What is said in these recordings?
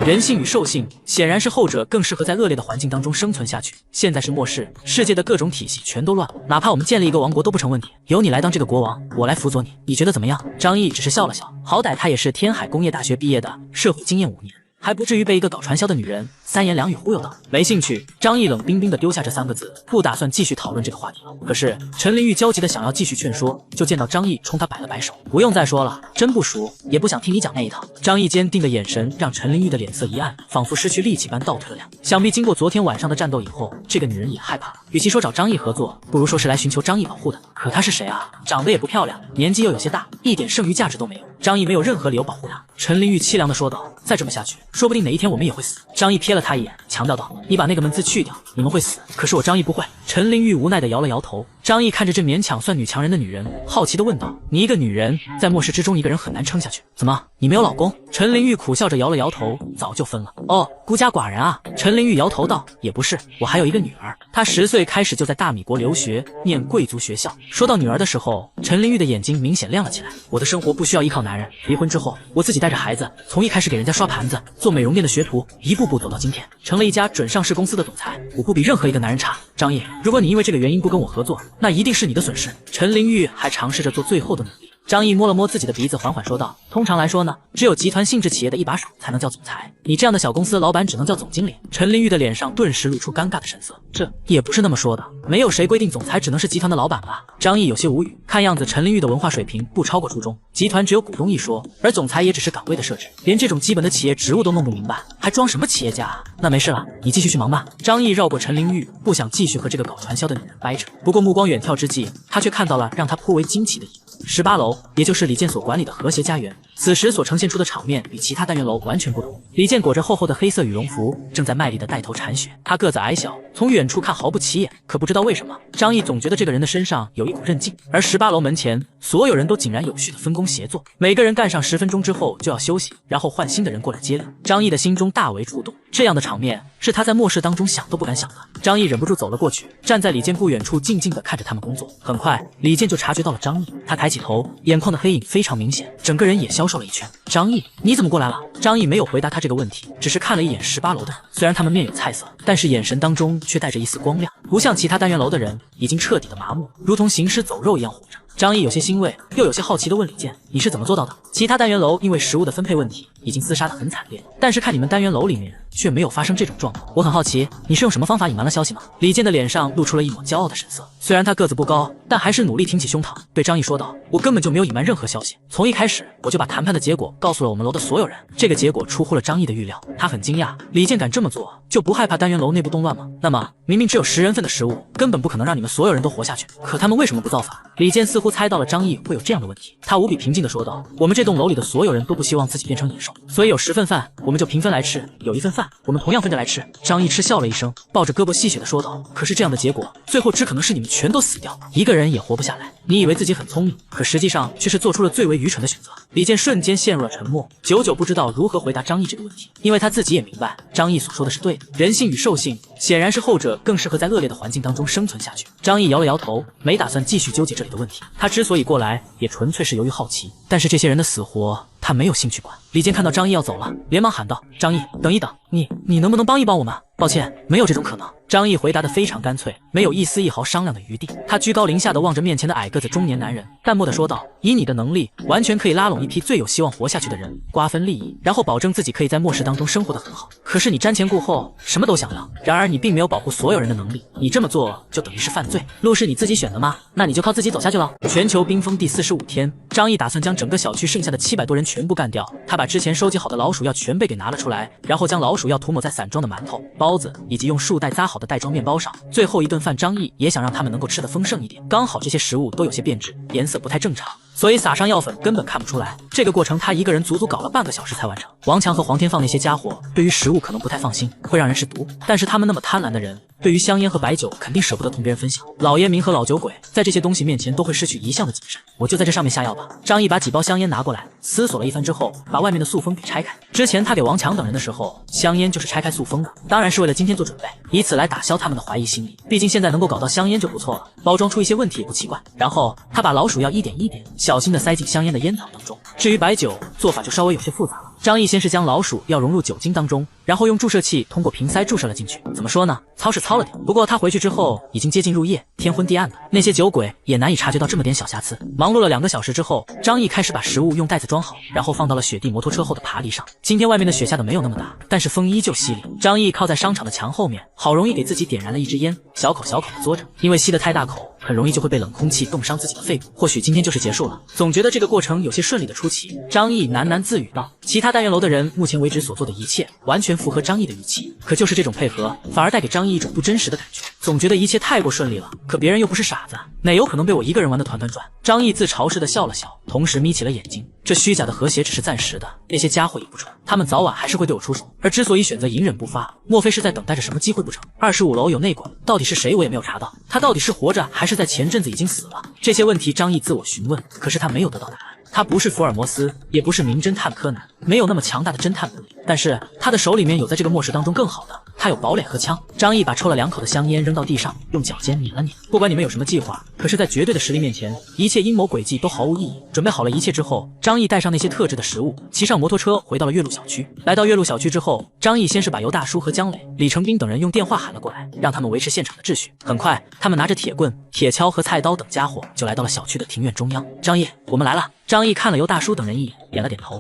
人性与兽性，显然是后者更适合在恶劣的环境当中生存下去。现在是末世，世界的各种体系全都乱了，哪怕我们建立一个王国都不成问题。由你来当这个国王，我来辅佐你，你觉得怎么样？张毅只是笑了笑，好歹他也是天海工业大学毕业的，社会经验5年。 还不至于被一个搞传销的女人3言2语忽悠到。没兴趣。张毅冷冰冰地丢下这3个字，不打算继续讨论这个话题了。可是陈林玉焦急地想要继续劝说，就见到张毅冲他摆了摆手，不用再说了，真不熟，也不想听你讲那一套。张毅坚定的眼神让陈林玉的脸色一暗，仿佛失去力气般倒退了2步。想必经过昨天晚上的战斗以后，这个女人也害怕了。与其说找张毅合作，不如说是来寻求张毅保护的。可她是谁啊？长得也不漂亮，年纪又有些大，一点剩余价值都没有。张毅没有任何理由保护她。陈林玉凄凉地说道：“再这么下去，说不定哪一天我们也会死。”张毅瞥了他一眼，强调道：“你把那个门字去掉，你们会死。可是我张毅不会。”陈林玉无奈地摇了摇头。张毅看着这勉强算女强人的女人，好奇地问道：“你一个女人，在末世之中一个人很难撑下去，怎么？你没有老公？”陈林玉苦笑着摇了摇头：“早就分了。”哦，孤家寡人啊。陈林玉摇头道：“也不是，我还有一个女儿，她10岁开始就在大米国留学，念贵族学校。”说到女儿的时候，陈林玉的眼睛明显亮了起来。“我的生活不需要依靠男人，离婚之后，我自己带着孩子，从一开始给人家刷盘子，做美容店的学徒，一步步走到今天，成了一家准上市公司的总裁。我不比任何一个男人差。张毅，如果你因为这个原因不跟我合作，那一定是你的损失。”陈林玉还尝试着做最后的努力。张毅摸了摸自己的鼻子，缓缓说道：“通常来说呢，只有集团性质企业的一把手才能叫总裁，你这样的小公司老板只能叫总经理。”陈林玉的脸上顿时露出尴尬的神色。这也不是那么说的，没有谁规定总裁只能是集团的老板吧？张毅有些无语，看样子陈林玉的文化水平不超过初中，集团只有股东一说，而总裁也只是岗位的设置，连这种基本的企业职务都弄不明白，还装什么企业家啊？那没事了，你继续去忙吧。张毅绕过陈林玉，不想继续和这个搞传销的女人掰扯。不过目光远眺之际，他却看到了让他颇为惊奇的一幕。18楼，也就是李健所管理的和谐家园，此时所呈现出的场面与其他单元楼完全不同。李健裹着厚厚的黑色羽绒服，正在卖力的带头铲雪。他个子矮小，从远处看毫不起眼，可不知道为什么，张毅总觉得这个人的身上有一股韧劲。而18楼门前，所有人都井然有序的分工协作，每个人干上10分钟之后就要休息，然后换新的人过来接力。张毅的心中大为触动，这样的场面是他在末世当中想都不敢想的。张毅忍不住走了过去，站在李健不远处，静静地看着他们工作。很快，李健就察觉到了张毅，他抬起头，眼眶的黑影非常明显，整个人也消瘦了一圈。张毅，你怎么过来了？张毅没有回答他这个问题，只是看了一眼18楼的人。虽然他们面有菜色，但是眼神当中却带着一丝光亮，不像其他单元楼的人已经彻底的麻木，如同行尸走肉一样活着。张毅有些欣慰，又有些好奇地问李健：“你是怎么做到的？”其他单元楼因为食物的分配问题，已经厮杀得很惨烈，但是看你们单元楼里面却没有发生这种状况。我很好奇，你是用什么方法隐瞒了消息吗？李健的脸上露出了一抹骄傲的神色。虽然他个子不高，但还是努力挺起胸膛，对张毅说道：“我根本就没有隐瞒任何消息，从一开始我就把谈判的结果告诉了我们楼的所有人。”这个结果出乎了张毅的预料，他很惊讶，李健敢这么做，就不害怕单元楼内部动乱吗？那么明明只有10人份的食物，根本不可能让你们所有人都活下去，可他们为什么不造反？李健似乎猜到了张毅会有这样的问题，他无比平静地说道：“我们这栋楼里的所有人都不希望自己变成野兽，所以有10份饭，我们就平分来吃；有1份饭，我们同样分着来吃。”张毅嗤笑了一声，抱着胳膊戏谑地说道：“可是这样的结果，最后只可能是你们全都死掉，一个人也活不下来。你以为自己很聪明，可实际上却是做出了最为愚蠢的选择。”李健瞬间陷入了沉默，久久不知道如何回答张毅这个问题，因为他自己也明白张毅所说的是对的，人性与兽性，显然是后者更适合在恶劣的环境当中生存下去。张毅摇了摇头，没打算继续纠结这里的问题。他之所以过来，也纯粹是由于好奇，但是这些人的死活他没有兴趣管。李健看到张毅要走了，连忙喊道：“张毅，等一等，你能不能帮一帮我们？”“抱歉，没有这种可能。”张毅回答得非常干脆，没有一丝一毫商量的余地。他居高临下地望着面前的矮个子中年男人，淡漠地说道：“以你的能力，完全可以拉拢一批最有希望活下去的人，瓜分利益，然后保证自己可以在末世当中生活得很好。可是你瞻前顾后，什么都想要，然而你并没有保护所有人的能力，你这么做就等于是犯罪。路是你自己选的吗？那你就靠自己走下去了。”全球冰封第45天，张毅打算将整个小区剩下的700多人全部干掉。他把之前收集好的老鼠药全被给拿了出来，然后将老鼠药涂抹在散装的馒头、包子以及用束带扎好的袋装面包上。最后一顿饭，张毅也想让他们能够吃得丰盛一点，刚好这些食物都有些变质，颜色不太正常，所以撒上药粉根本看不出来。这个过程他一个人足足搞了半个小时才完成。王强和黄天放那些家伙对于食物可能不太放心，会让人是毒，但是他们那么贪婪的人，对于香烟和白酒肯定舍不得同别人分享。老烟民和老酒鬼在这些东西面前都会失去一向的谨慎。我就在这上面下药吧。张毅把几包香烟拿过来，思索了一番之后，把外面的塑封给拆开。之前他给王强等人的时候，香烟就是拆开塑封的，当然是为了今天做准备，以此来打消他们的怀疑心理。毕竟现在能够搞到香烟就不错了，包装出一些问题也不奇怪。然后他把老鼠药一点一点小心地塞进香烟的烟草当中。至于白酒，做法就稍微有些复杂了。张毅先是将老鼠药融入酒精当中，然后用注射器通过瓶塞注射了进去。怎么说呢？糙是糙了点，不过他回去之后已经接近入夜，天昏地暗的，那些酒鬼也难以察觉到这么点小瑕疵。忙碌了2个小时之后，张毅开始把食物用袋子装好，然后放到了雪地摩托车后的爬犁上。今天外面的雪下的没有那么大，但是风依旧犀利。张毅靠在商场的墙后面，好容易给自己点燃了一支烟，小口小口的嘬着，因为吸得太大口，很容易就会被冷空气冻伤自己的肺部。或许今天就是结束了，总觉得这个过程有些顺利的出奇。张毅喃喃自语道。其他单元楼的人目前为止所做的一切完全符合张毅的预期，可就是这种配合反而带给张毅一种不真实的感觉，总觉得一切太过顺利了，可别人又不是傻子，哪有可能被我一个人玩得团团转？张毅自嘲似的笑了笑，同时眯起了眼睛。这虚假的和谐只是暂时的，那些家伙也不蠢，他们早晚还是会对我出手，而之所以选择隐忍不发，莫非是在等待着什么机会不成？25楼有内鬼，到底是谁我也没有查到，他到底是活着还是在前阵子已经死了？这些问题张毅自我询问，可是他没有得到答案。他不是福尔摩斯，也不是名侦探柯南，没有那么强大的侦探能力，但是他的手里面有在这个末世当中更好的，他有堡垒和枪。张毅把抽了2口的香烟扔到地上，用脚尖抿了抿。不管你们有什么计划，可是在绝对的实力面前，一切阴谋诡计都毫无意义。准备好了一切之后，张毅带上那些特制的食物，骑上摩托车回到了岳麓小区。来到岳麓小区之后，张毅先是把尤大叔和姜磊、李成斌等人用电话喊了过来，让他们维持现场的秩序。很快，他们拿着铁棍、铁锹和菜刀等家伙就来到了小区的庭院中央。张毅，我们来了。张毅看了尤大叔等人一眼，点了点头。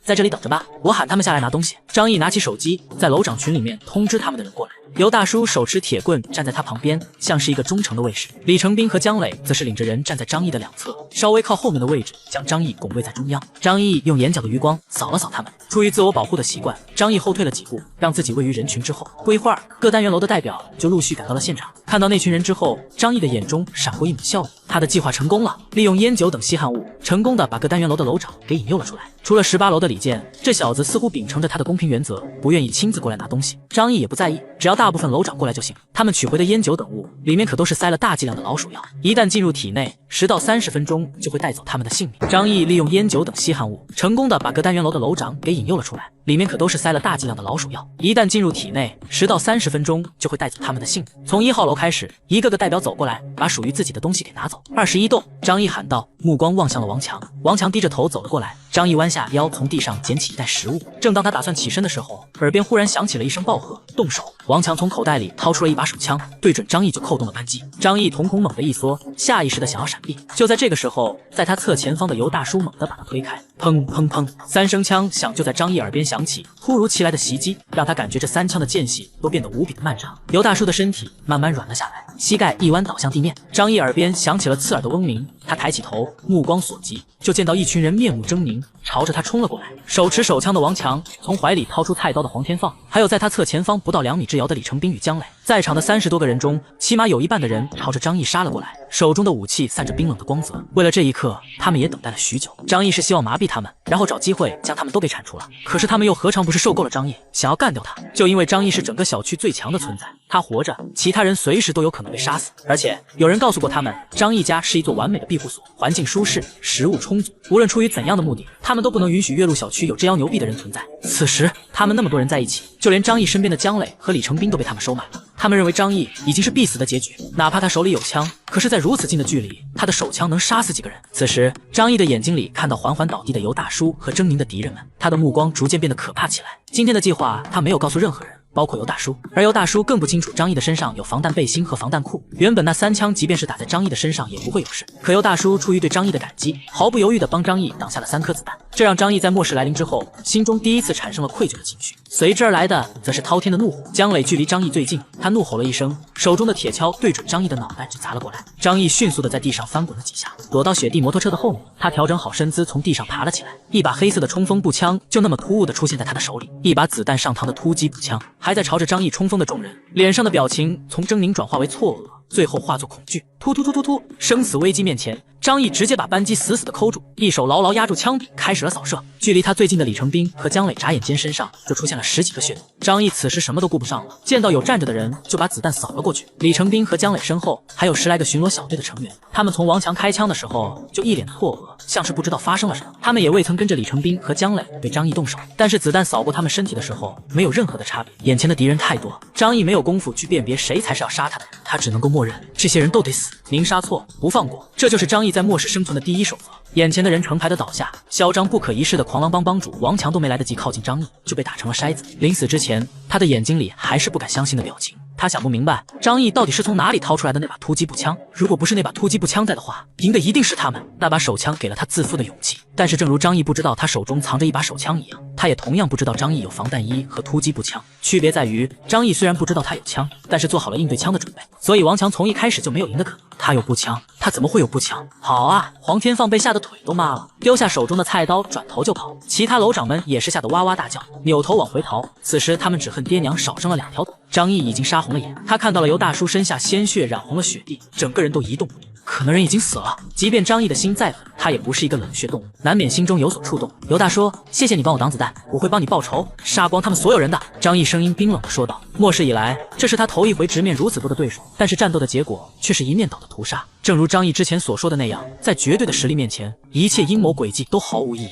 在这里等着吧，我喊他们下来拿东西。张毅拿起手机，在楼长群里面通知他们的人过来。尤大叔手持铁棍站在他旁边，像是一个忠诚的卫士。李成斌和姜磊则是领着人站在张毅的两侧，稍微靠后面的位置，将张毅拱卫在中央。张毅用眼角的余光扫了扫他们，出于自我保护的习惯，张毅后退了几步，让自己位于人群之后。不一会儿，各单元楼的代表就陆续赶到了现场。看到那群人之后，张毅的眼中闪过一抹笑意。他的计划成功了，利用烟酒等稀罕物，成功的把各单元楼的楼长给引诱了出来。除了18楼的李健，这小子似乎秉承着他的公平原则，不愿意亲自过来拿东西。张毅也不在意，只要大部分楼长过来就行。他们取回的烟酒等物，里面可都是塞了大剂量的老鼠药，一旦进入体内，10到30分钟就会带走他们的性命。张毅利用烟酒等稀罕物，成功的把各单元楼的楼长给引诱了出来，里面可都是塞了大剂量的老鼠药，一旦进入体内，10到30分钟就会带走他们的性命。从1号楼开始，一个个代表走过来，把属于自己的东西给拿走。21栋，张毅喊道，目光望向了王强。王强低着头走了过来，张毅弯下腰从地上捡起一袋食物。正当他打算起身的时候，耳边忽然响起了一声暴喝，动手！王强从口袋里掏出了一把手枪，对准张毅就扣动了扳机。张毅瞳孔猛地一缩，下意识的想要闪避。就在这个时候，在他侧前方的尤大叔猛地把他推开，砰砰砰，3声枪响就在张毅耳边响起。突如其来的袭击让他感觉这3枪的间隙都变得无比的漫长。尤大叔的身体慢慢软了下来，膝盖一弯倒向地面。张毅耳边响起了刺耳的嗡鸣，他抬起头，目光所及，就见到一群人面目狰狞，朝着他冲了过来。手持手枪的王强从怀里掏出菜刀的黄天放，还有在他侧前方不到2米之遥的李成斌与姜磊。在场的30多个人中，起码有一半的人朝着张毅杀了过来，手中的武器散着冰冷的光泽。为了这一刻，他们也等待了许久。张毅是希望麻痹他们，然后找机会将他们都给铲除了。可是他们又何尝不是受够了张毅，想要干掉他？就因为张毅是整个小区最强的存在，他活着，其他人随时都有可能被杀死。而且有人告诉过他们，张毅家是一座完美的庇护所，环境舒适，食物充足。无论出于怎样的目的，他们都不能允许岳麓小区有这样牛逼的人存在。此时，他们那么多人在一起，就连张毅身边的姜磊和李成斌都被他们收买了。他们认为张毅已经是必死的结局，哪怕他手里有枪，可是在如此近的距离，他的手枪能杀死几个人？此时，张毅的眼睛里看到缓缓倒地的尤大叔和狰狞的敌人们，他的目光逐渐变得可怕起来。今天的计划，他没有告诉任何人，包括尤大叔，而尤大叔更不清楚张毅的身上有防弹背心和防弹裤。原本那3枪即便是打在张毅的身上也不会有事，可尤大叔出于对张毅的感激，毫不犹豫地帮张毅挡下了3颗子弹，这让张毅在末世来临之后，心中第一次产生了愧疚的情绪，随之而来的则是滔天的怒火。姜磊距离张毅最近，他怒吼了一声，手中的铁锹对准张毅的脑袋就砸了过来。张毅迅速地在地上翻滚了几下，躲到雪地摩托车的后面。他调整好身姿，从地上爬了起来，一把黑色的冲锋步枪就那么突兀地出现在他的手里，一把子弹上膛的突击步枪还在朝着张毅冲锋的众人，脸上的表情从狰狞转化为错愕，最后化作恐惧。突突突突突，生死危机面前，张毅直接把扳机死死地扣住，一手牢牢压住枪柄，开始了扫射。距离他最近的李成斌和姜磊眨眼间身上就出现了10几个血洞。张毅此时什么都顾不上了，见到有站着的人就把子弹扫了过去。李成斌和姜磊身后还有10来个巡逻小队的成员，他们从王强开枪的时候就一脸错愕，像是不知道发生了什么。他们也未曾跟着李成斌和姜磊对张毅动手，但是子弹扫过他们身体的时候没有任何的差别。眼前的敌人太多，张毅没有功夫去辨别谁才是要杀他的人。他只能够默认这些人都得死，宁杀错不放过，这就是张毅在末世生存的第一守则。眼前的人成排的倒下，嚣张不可一世的狂狼帮帮主王强都没来得及靠近张毅，就被打成了筛子。临死之前，他的眼睛里还是不敢相信的表情。他想不明白，张毅到底是从哪里掏出来的那把突击步枪？如果不是那把突击步枪在的话，赢的一定是他们。那把手枪给了他自负的勇气，但是正如张毅不知道他手中藏着一把手枪一样，他也同样不知道张毅有防弹衣和突击步枪。区别在于，张毅虽然不知道他有枪，但是做好了应对枪的准备，所以王强从一开始就没有赢的可能。他有步枪，他怎么会有步枪？好啊！黄天放被吓得腿都麻了，丢下手中的菜刀，转头就跑。其他楼长们也是吓得哇哇大叫，扭头往回逃。此时他们只恨爹娘少生了2条腿。张毅已经杀红了眼，他看到了尤大叔身下鲜血染红了雪地，整个人都一动不动。可能人已经死了。即便张毅的心再狠，他也不是一个冷血动物，难免心中有所触动。尤大叔，谢谢你帮我挡子弹，我会帮你报仇，杀光他们所有人的。张毅声音冰冷地说道。末世以来，这是他头一回直面如此多的对手，但是战斗的结果却是一面倒的屠杀。正如张毅之前所说的那样，在绝对的实力面前，一切阴谋诡计都毫无意义。